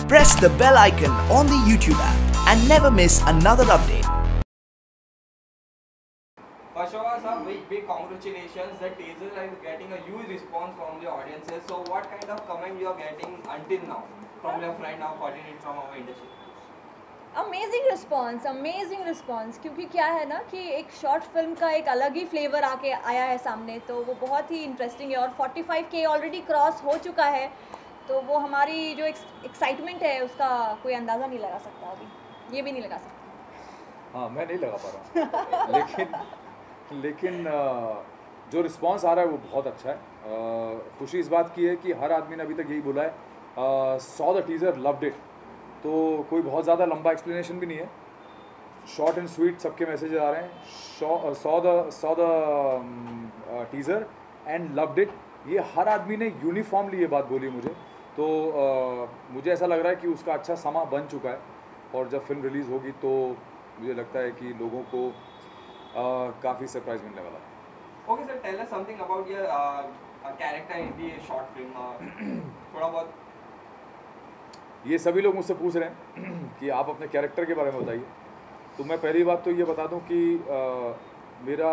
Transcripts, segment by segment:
Press the bell icon on the YouTube app and never miss another update. First of all, big congratulations. The teaser is getting a huge response from the audiences. So, what kind of comment you are getting until now from your friend now coordinate from our industry? Amazing response क्योंकि क्या है ना कि एक short film का एक अलग ही flavour आके आया है सामने, तो वो बहुत ही इंटरेस्टिंग है और 45K ऑलरेडी क्रॉस हो चुका है, तो वो हमारी जो एक्साइटमेंट है उसका कोई अंदाज़ा नहीं लगा सकता, अभी ये भी नहीं लगा सकता। हाँ, मैं नहीं लगा पा रहा लेकिन जो रिस्पांस आ रहा है वो बहुत अच्छा है। खुशी इस बात की है कि हर आदमी ने अभी तक यही बोला है, saw the teaser, loved it. तो कोई बहुत ज़्यादा लंबा एक्सप्लेनेशन भी नहीं है, शॉर्ट एंड स्वीट सबके मैसेज आ रहे हैं। Saw the teaser and loved it, ये हर आदमी ने यूनिफॉर्मली ये बात बोली मुझे। तो मुझे ऐसा लग रहा है कि उसका अच्छा समा बन चुका है और जब फिल्म रिलीज़ होगी तो मुझे लगता है कि लोगों को काफ़ी सरप्राइज मिलने वाला है। Okay, sir, tell us something about your character in the short film. थोड़ा बहुत ये सभी लोग मुझसे पूछ रहे हैं कि आप अपने कैरेक्टर के बारे में बताइए। तो मैं पहली बात तो ये बता दूं कि मेरा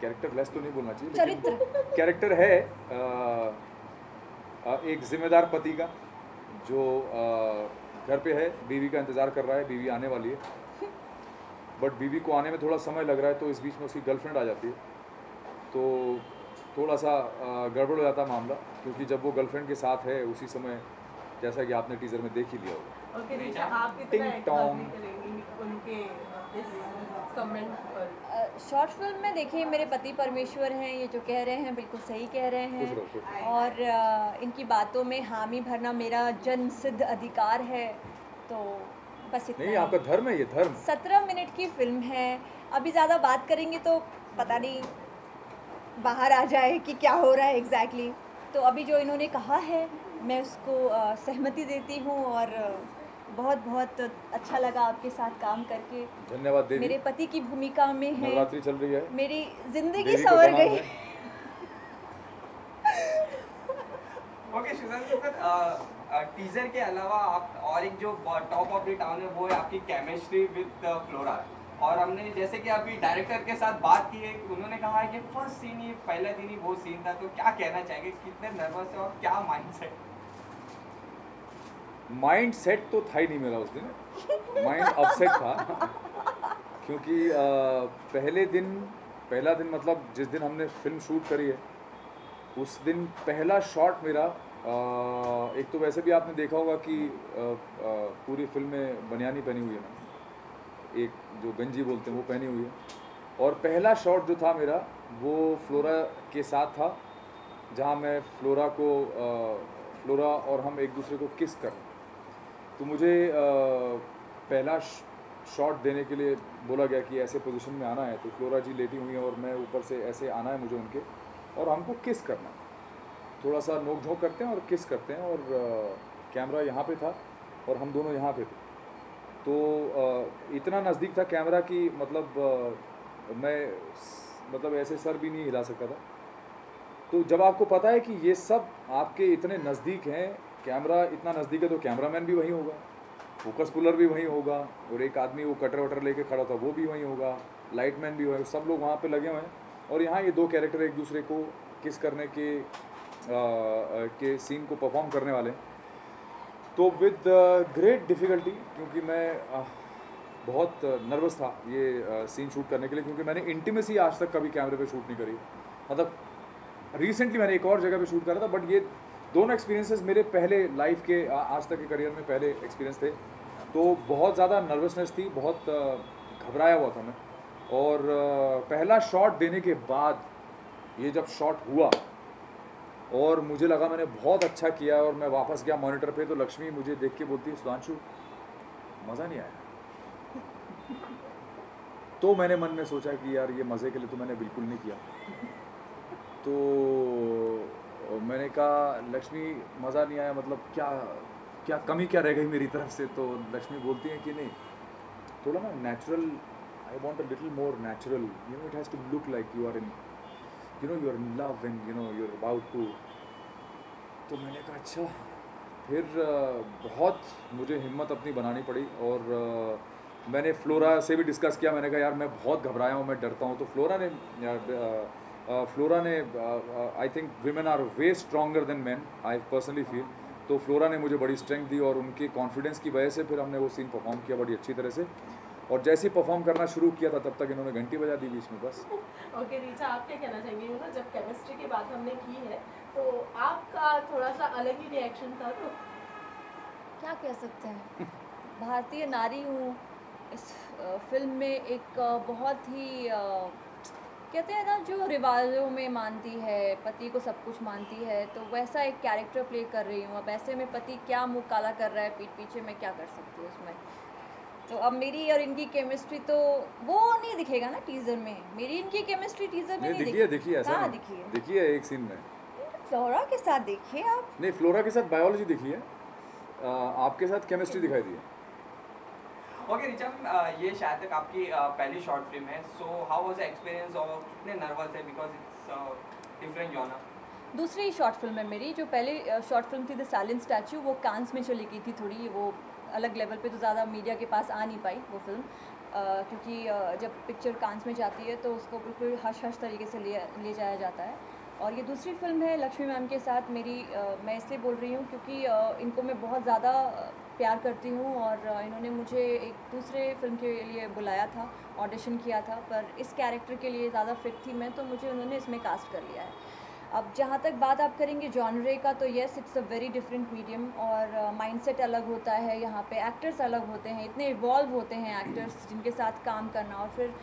कैरेक्टर लेस तो नहीं बोलना चाहिए, चरित्र कैरेक्टर है एक जिम्मेदार पति का जो घर पे है, बीवी का इंतज़ार कर रहा है, बीवी आने वाली है, बट बीवी को आने में थोड़ा समय लग रहा है, तो इस बीच में उसकी गर्लफ्रेंड आ जाती है, तो थोड़ा सा गड़बड़ हो जाता है मामला, क्योंकि जब वो गर्लफ्रेंड के साथ है उसी समय, जैसा कि आपने टीज़र में देख ही लिया होगा। ओके ऋचा, आप कितना एग्री करेंगी उनके इस कमेंट पर? शॉर्ट फिल्म में देखिए, मेरे पति परमेश्वर हैं, ये जो कह रहे हैं बिल्कुल सही कह रहे हैं, और इनकी बातों में हामी भरना मेरा जन्म सिद्ध अधिकार है, तो बस इतना। नहीं, आपका धर्म है, ये धर्म। 17 मिनट की फिल्म है, अभी ज़्यादा बात करेंगे तो पता नहीं बाहर आ जाए कि क्या हो रहा है एग्जैक्टली। तो अभी जो इन्होंने कहा है मैं उसको सहमति देती हूँ, और बहुत बहुत अच्छा लगा आपके साथ काम करके। धन्यवाद देवी। मेरे पति की भूमिका में है, नवरात्रि चल रही है, मेरी जिंदगी संवर गई। ओके सुशांत सर, टीजर के अलावा आप और एक जो टॉप ऑफ द टाउन है वो है आपकी केमिस्ट्री विद फ्लोरा, और हमने जैसे कि अभी डायरेक्टर के साथ बात की है, उन्होंने कहा है कि फर्स्ट सीन ही पहला दिन ही वो सीन था, तो क्या कहना चाहेंगे, कितने नर्वस है और क्या माइंड सेट तो था ही नहीं मेरा उस दिन, माइंड अपसेट था क्योंकि पहला दिन मतलब जिस दिन हमने फिल्म शूट करी है उस दिन पहला शॉट मेरा, एक तो वैसे भी आपने देखा होगा कि पूरी फिल्म में बनियानी पहनी हुई है ना, एक जो गंजी बोलते हैं वो पहनी हुई है, और पहला शॉट जो था मेरा वो फ्लोरा के साथ था, जहाँ मैं फ्लोरा और हम एक दूसरे को किस कर, तो मुझे पहला शॉट देने के लिए बोला गया कि ऐसे पोजीशन में आना है, तो फ्लोरा जी लेटी हुई हैं और मैं ऊपर से ऐसे आना है मुझे उनके, और हमको किस करना है, थोड़ा सा नोक झोंक करते हैं और किस करते हैं, और कैमरा यहाँ पे था और हम दोनों यहाँ पे थे, तो इतना नज़दीक था कैमरा कि मैं ऐसे सर भी नहीं हिला सकता था। तो जब आपको पता है कि ये सब आपके इतने नज़दीक हैं, कैमरा इतना नज़दीक है, तो कैमरामैन भी वहीं होगा, फोकस पुलर भी वहीं होगा, और एक आदमी वो कटर वटर लेके खड़ा था वो भी वहीं होगा, लाइटमैन भी होगा, सब लोग वहाँ पे लगे हुए हैं, और यहाँ ये दो कैरेक्टर एक दूसरे को किस करने के सीन को परफॉर्म करने वाले हैं। तो विद ग्रेट डिफ़िकल्टी, क्योंकि मैं बहुत नर्वस था ये सीन शूट करने के लिए, क्योंकि मैंने इंटीमेसी आज तक कभी कैमरे पे शूट नहीं करी, मतलब रिसेंटली मैंने एक और जगह पे शूट करा था, बट ये दोनों एक्सपीरियंसेस मेरे पहले लाइफ के आज तक के करियर में पहले एक्सपीरियंस थे, तो बहुत ज़्यादा नर्वसनेस थी, बहुत घबराया हुआ था मैं, और पहला शॉट देने के बाद ये जब शॉट हुआ और मुझे लगा मैंने बहुत अच्छा किया, और मैं वापस गया मॉनिटर पे, तो लक्ष्मी मुझे देख के बोलती है, सुधांशु मज़ा नहीं आया। तो मैंने मन में सोचा कि यार ये मज़े के लिए तो मैंने बिल्कुल नहीं किया, तो मैंने कहा लक्ष्मी मज़ा नहीं आया, मतलब क्या कमी क्या रह गई मेरी तरफ से, तो लक्ष्मी बोलती है कि नहीं, थोड़ा ना natural, I want a little more natural, it has to look like you are in you're in love and you're about to, तो मैंने कहा अच्छा फिर बहुत मुझे हिम्मत अपनी बनानी पड़ी और मैंने फ्लोरा से भी डिस्कस किया। मैंने कहा यार मैं बहुत घबराया हूँ, मैं डरता हूँ। तो फ्लोरा ने I think women are way stronger than man, I personally feel. तो फ्लोरा ने मुझे बड़ी स्ट्रेंथ दी और उनके कॉन्फिडेंस की वजह से फिर हमने वो सीन परफॉर्म किया बड़ी अच्छी तरह से। और जैसे ही परफॉर्म करना शुरू किया था तब तक इन्होंने घंटी बजा दी बीच में बस। ओके रीचा, आप क्या कहना चाहेंगे? जब केमिस्ट्री की बात हमने की है तो आपका थोड़ा सा अलग ही रिएक्शन था, तो क्या कह सकते हैं, भारतीय नारी हूँ इस फिल्म में एक बहुत ही कहते हैं ना जो रिवाजों में मानती है, पति को सब कुछ मानती है, तो वैसा एक कैरेक्टर प्ले कर रही हूँ। अब ऐसे में पति क्या मुंह काला कर रहा है पीठ पीछे, मैं क्या कर सकती हूँ उसमें। तो अब मेरी और इनकी केमिस्ट्री तो वो नहीं दिखेगा ना टीजर में, मेरी इनकी केमिस्ट्री टीजर में नहीं दिखी है। कहाँ दिखी है? दिखी है एक सीन में, फ्लोरा के साथ देखिए आप। नहीं, फ्लोरा के साथ बायोलॉजी दिखी है, आपके साथ केमिस्ट्री दिखाई दी है। ओके रिचा, ये शायद तक आपकी पहली शॉर्ट फिल्म है, so how was the experience और कितने नर्वस है बिकॉज इट्स डिफरेंट जॉनर? दूसरी शॉर्ट फिल्म है मेरी। जो पहली शॉर्ट फिल्म थी द साइलेंट स्टैचू, वो कांस में चली गई थी थोड़ी, वो अलग लेवल पे तो ज़्यादा मीडिया के पास आ नहीं पाई वो फिल्म, क्योंकि जब पिक्चर कांस में जाती है तो उसको बिल्कुल हश हश तरीके से ले जाया जाता है। और ये दूसरी फिल्म है लक्ष्मी मैम के साथ मेरी। मैं इसलिए बोल रही हूँ क्योंकि इनको मैं बहुत ज़्यादा प्यार करती हूँ और इन्होंने मुझे एक दूसरे फिल्म के लिए बुलाया था, ऑडिशन किया था, पर इस कैरेक्टर के लिए ज़्यादा फिट थी मैं, तो मुझे उन्होंने इसमें कास्ट कर लिया है। अब जहाँ तक बात आप करेंगे जॉनरे का, तो yes it's a very different medium और माइंडसेट अलग होता है, यहाँ पे एक्टर्स अलग होते हैं, इतने इवॉल्व होते हैं एक्टर्स जिनके साथ काम करना। और फिर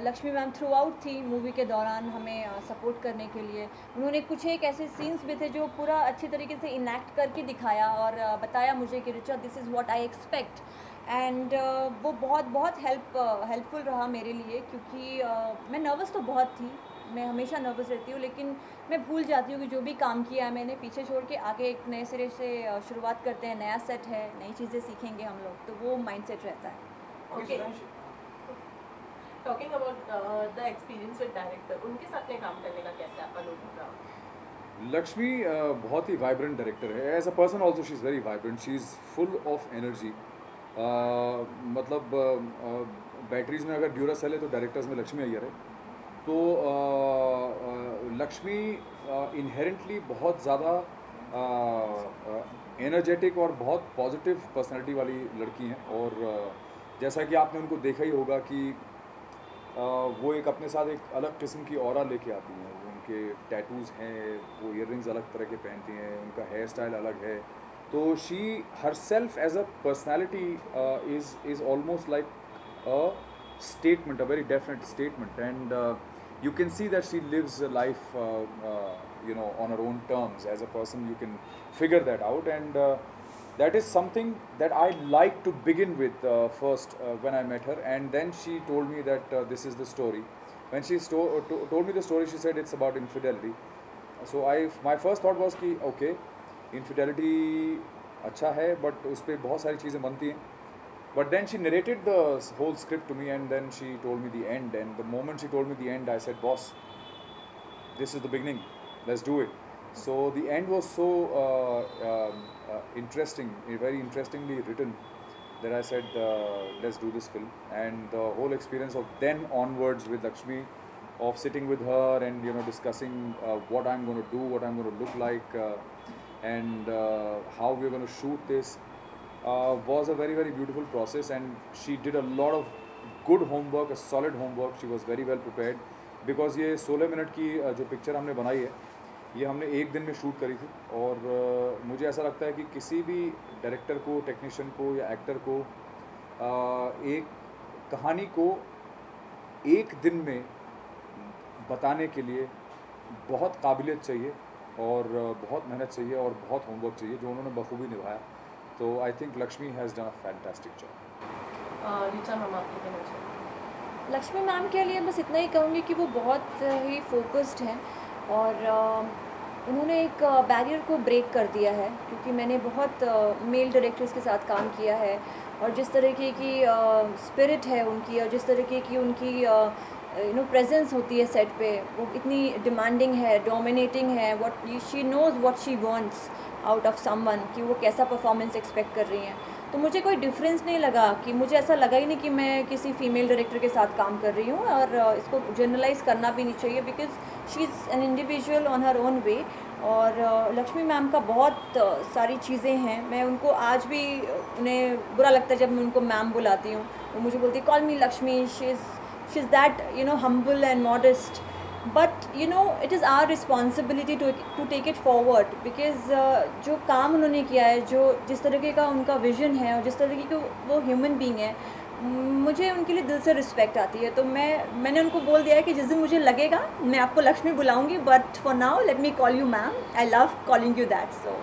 लक्ष्मी मैम थ्रू आउट थी मूवी के दौरान हमें सपोर्ट करने के लिए। उन्होंने कुछ एक ऐसे सीन्स भी थे जो पूरा अच्छी तरीके से इनैक्ट करके दिखाया और बताया मुझे कि Richa this is what I expect, and वो बहुत हेल्पफुल रहा मेरे लिए, क्योंकि मैं नर्वस तो बहुत थी, मैं हमेशा नर्वस रहती हूँ, लेकिन मैं भूल जाती हूँ कि जो भी काम किया है मैंने पीछे छोड़ के आगे एक नए सिरे से शुरुआत करते हैं, नया सेट है, नई चीज़ें सीखेंगे हम लोग, तो वो माइंडसेट रहता है। Okay, talking about the experience with director, उनके साथ में काम करने का कैसे आपका अनुभव रहा? लक्ष्मी बहुत ही वाइब्रेंट डायरेक्टर है। As a person also she is very vibrant, she is full of energy. मतलब बैटरीज में अगर ड्यूरासेल है तो डायरेक्टर्स में लक्ष्मी अय्यर है। तो लक्ष्मी इनहेरेंटली बहुत ज़्यादा एनर्जेटिक और बहुत पॉजिटिव पर्सनालिटी वाली लड़की हैं। और जैसा कि आपने उनको देखा ही होगा कि वो एक अपने साथ एक अलग किस्म की ऑरा लेके आती हैं। उनके टैटूज़ हैं, वो ईयररिंग्स अलग तरह के पहनती हैं, उनका हेयर स्टाइल अलग है। तो she herself as a personality is almost like a statement, a very definite statement, and you can see that she lives a life on her own terms. As a person you can figure that out, and that is something that I like to begin with first when I met her, and then she told me that this is the story. When she told me the story, she said it's about infidelity. So my first thought was कि okay, infidelity अच्छा है but उस पर बहुत सारी चीज़ें बनती हैं. But then she narrated the whole script to me, and then she told me the end. And the moment she told me the end, I said, "Boss, this is the beginning. Let's do it." So the end was so interesting, very interestingly written, that I said, "Let's do this film." And the whole experience of then onwards with Lakshmi, of sitting with her and discussing what I'm going to do, what I'm going to look like, and how we're going to shoot this. Was a very very beautiful process, and she did a lot of good homework, a solid homework. She was very well prepared, because ये 16 minute की जो picture हमने बनाई है ये हमने एक दिन में शूट करी थी। और मुझे ऐसा लगता है कि किसी भी डायरेक्टर को, टेक्नीशियन को या एक्टर को एक कहानी को एक दिन में बताने के लिए बहुत काबिलियत चाहिए और बहुत मेहनत चाहिए और बहुत होमवर्क चाहिए, जो उन्होंने बखूबी निभाया। तो I think Lakshmi has done a fantastic job. Richa ma'am, आपकी कहना चाहिए? लक्ष्मी मैम के लिए बस इतना ही कहूँगी कि वो बहुत ही फोकस्ड हैं और उन्होंने एक बैरियर को ब्रेक कर दिया है, क्योंकि मैंने बहुत मेल डायरेक्टर्स के साथ काम किया है और जिस तरीके की स्पिरिट है उनकी और जिस तरीके की उनकी प्रेजेंस होती है सेट पे, वो इतनी डिमांडिंग है, डोमिनेटिंग है, she knows what she wants, out of someone कि वो कैसा परफॉर्मेंस एक्सपेक्ट कर रही हैं। तो मुझे कोई डिफरेंस नहीं लगा, कि मुझे ऐसा लगा ही नहीं कि मैं किसी फीमेल डायरेक्टर के साथ काम कर रही हूँ, और इसको जनरलाइज करना भी नहीं चाहिए, because she is an individual on her own way. और लक्ष्मी मैम का बहुत सारी चीज़ें हैं, मैं उनको आज भी, उन्हें बुरा लगता है जब मैं उनको मैम बुलाती हूँ, वो मुझे बोलती call me Lakshmi, she is that humble and modest, but it is our responsibility to take it forward, because जो काम उन्होंने किया है, जो जिस तरीके का उनका विजन है और जिस तरीके का वो ह्यूमन बीइंग है, मुझे उनके लिए दिल से रिस्पेक्ट आती है। तो मैंने उनको बोल दिया है कि जिस दिन मुझे लगेगा मैं आपको लक्ष्मी बुलाऊंगी, but for now let me call you ma'am, I love calling you that. So